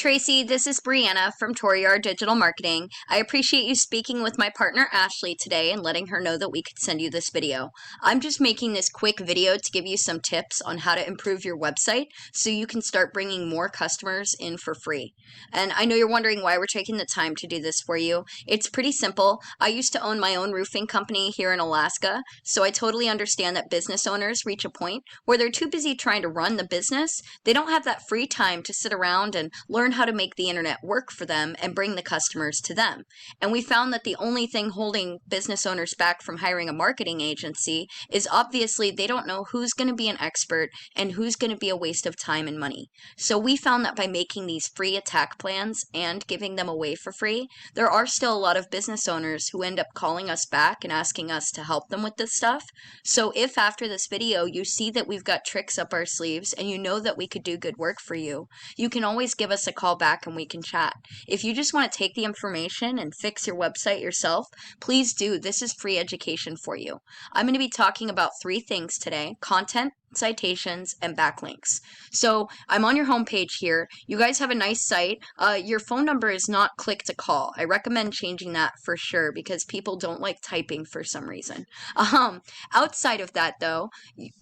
Tracy, this is Brianna from Toriar Digital Marketing. I appreciate you speaking with my partner Ashley today and letting her know that we could send you this video. I'm just making this quick video to give you some tips on how to improve your website so you can start bringing more customers in for free. And I know you're wondering why we're taking the time to do this for you. It's pretty simple. I used to own my own roofing company here in Alaska, so I totally understand that business owners reach a point where they're too busy trying to run the business. They don't have that free time to sit around and learn how to make the internet work for them and bring the customers to them. And we found that the only thing holding business owners back from hiring a marketing agency is obviously they don't know who's going to be an expert and who's going to be a waste of time and money. So we found that by making these free attack plans and giving them away for free, there are still a lot of business owners who end up calling us back and asking us to help them with this stuff. So if after this video you see that we've got tricks up our sleeves and you know that we could do good work for you, you can always give us a call back and we can chat. If you just want to take the information and fix your website yourself, please do. This is free education for you. I'm going to be talking about three things today: content, citations, and backlinks. So I'm on your homepage here. You guys have a nice site. Your phone number is not click to call. I recommend changing that for sure because people don't like typing for some reason. Outside of that though,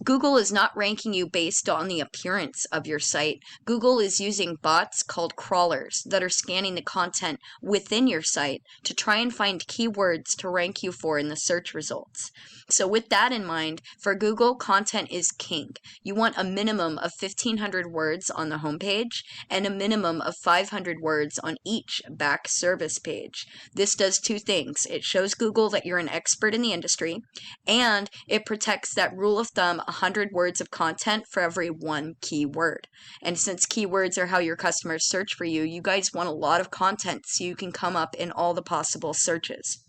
Google is not ranking you based on the appearance of your site. Google is using bots called crawlers that are scanning the content within your site to try and find keywords to rank you for in the search results. So with that in mind, for Google, content is king. You want a minimum of 1,500 words on the homepage and a minimum of 500 words on each back service page. This does two things. It shows Google that you're an expert in the industry, and it protects that rule of thumb, 100 words of content for every one keyword. And since keywords are how your customers search for you, you guys want a lot of content so you can come up in all the possible searches.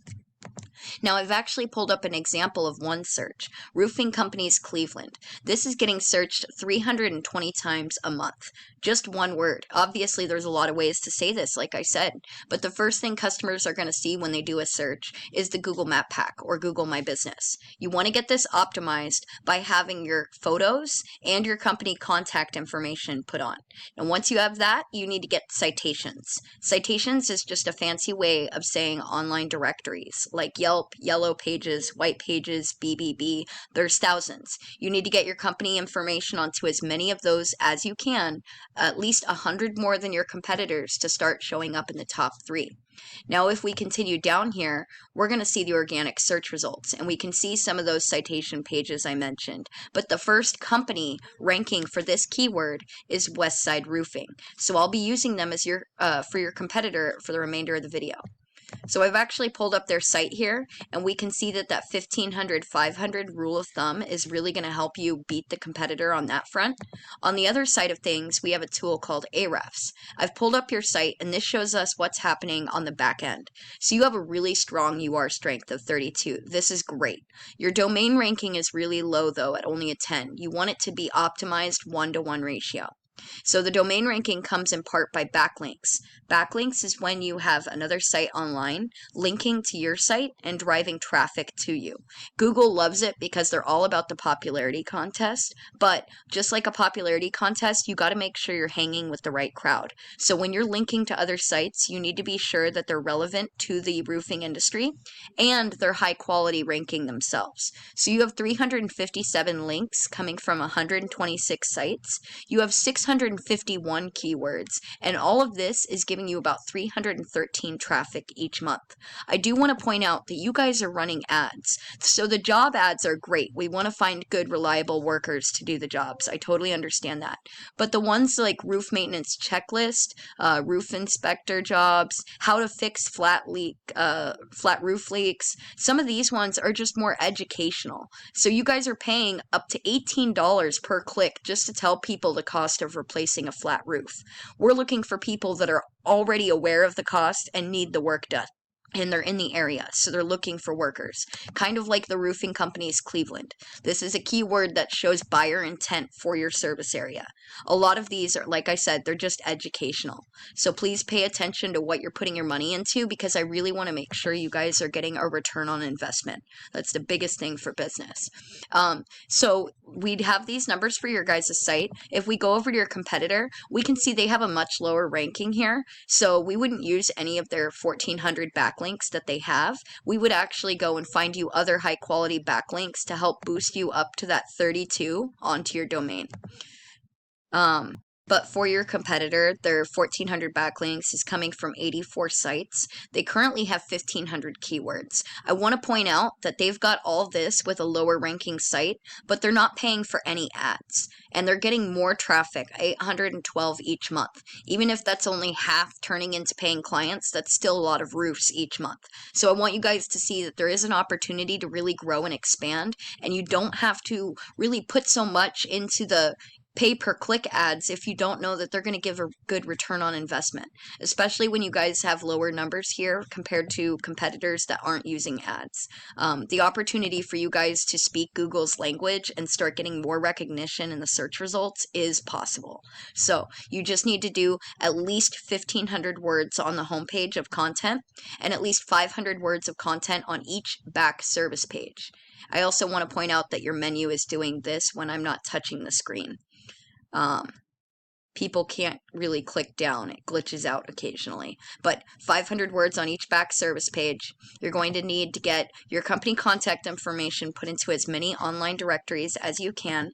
Now, I've actually pulled up an example of one search, Roofing Companies Cleveland. This is getting searched 320 times a month. Just one word. Obviously, there's a lot of ways to say this, like I said, but the first thing customers are going to see when they do a search is the Google Map Pack or Google My Business. You want to get this optimized by having your photos and your company contact information put on. And once you have that, you need to get citations. Citations is just a fancy way of saying online directories, like Yelp, Yellow Pages, White Pages, BBB. There's thousands. You need to get your company information onto as many of those as you can, at least 100 more than your competitors to start showing up in the top 3. Now, if we continue down here, we're going to see the organic search results, and we can see some of those citation pages I mentioned. But the first company ranking for this keyword is Westside Roofing. So I'll be using them as your for your competitor for the remainder of the video. So I've actually pulled up their site here, and we can see that 1,500, 500 rule of thumb is really going to help you beat the competitor on that front. On the other side of things, we have a tool called Ahrefs. I've pulled up your site, and this shows us what's happening on the back end. So you have a really strong UR strength of 32. This is great. Your domain ranking is really low, though, at only a 10. You want it to be optimized 1-to-1 ratio. So the domain ranking comes in part by backlinks. Backlinks is when you have another site online linking to your site and driving traffic to you. Google loves it because they're all about the popularity contest, but just like a popularity contest, you got to make sure you're hanging with the right crowd. So when you're linking to other sites, you need to be sure that they're relevant to the roofing industry and they're high quality ranking themselves. So you have 357 links coming from 126 sites. You have 651 keywords, and all of this is giving you about 313 traffic each month. I do want to point out that you guys are running ads. So the job ads are great. We want to find good, reliable workers to do the jobs. I totally understand that. But the ones like roof maintenance checklist, roof inspector jobs, how to fix flat roof leaks, some of these ones are just more educational. So you guys are paying up to $18 per click just to tell people the cost of replacing a flat roof. We're looking for people that are already aware of the cost and need the work done. and they're in the area, so they're looking for workers. Kind of like the roofing companies Cleveland. This is a keyword that shows buyer intent for your service area. A lot of these are, like I said, they're just educational. So please pay attention to what you're putting your money into, because I really want to make sure you guys are getting a return on investment. That's the biggest thing for business. So we'd have these numbers for your guys' site. If we go over to your competitor, we can see they have a much lower ranking here. So we wouldn't use any of their 1,400 backlinks that they have. We would actually go and find you other high quality backlinks to help boost you up to that 32 onto your domain. But for your competitor, their 1,400 backlinks is coming from 84 sites. They currently have 1,500 keywords. I want to point out that they've got all this with a lower ranking site, but they're not paying for any ads. And they're getting more traffic, 812 each month. Even if that's only half turning into paying clients, that's still a lot of roofs each month. So I want you guys to see that there is an opportunity to really grow and expand, and you don't have to really put so much into the pay-per-click ads if you don't know that they're going to give a good return on investment, especially when you guys have lower numbers here compared to competitors that aren't using ads. The opportunity for you guys to speak Google's language and start getting more recognition in the search results is possible. So you just need to do at least 1,500 words on the homepage of content and at least 500 words of content on each back service page. I also want to point out that your menu is doing this when I'm not touching the screen. People can't really click down. It glitches out occasionally. But 500 words on each back service page. You're going to need to get your company contact information put into as many online directories as you can.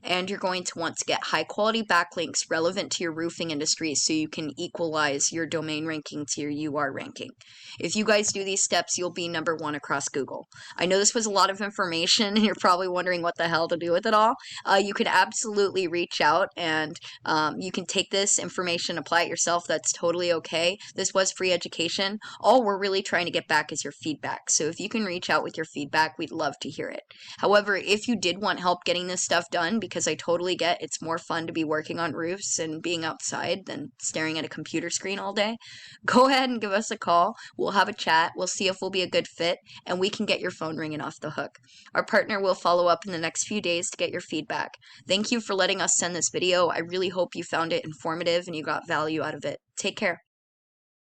And you're going to want to get high quality backlinks relevant to your roofing industry so you can equalize your domain ranking to your UR ranking. If you guys do these steps, you'll be #1 across Google. I know this was a lot of information and you're probably wondering what the hell to do with it all. You could absolutely reach out and you can take this information, apply it yourself. That's totally okay. This was free education. All we're really trying to get back is your feedback. So if you can reach out with your feedback, we'd love to hear it. However, if you did want help getting this stuff done, because I totally get it's more fun to be working on roofs and being outside than staring at a computer screen all day, go ahead and give us a call. We'll have a chat. We'll see if we'll be a good fit, and we can get your phone ringing off the hook. Our partner will follow up in the next few days to get your feedback. Thank you for letting us send this video. I really hope you found it informative and you got value out of it. Take care.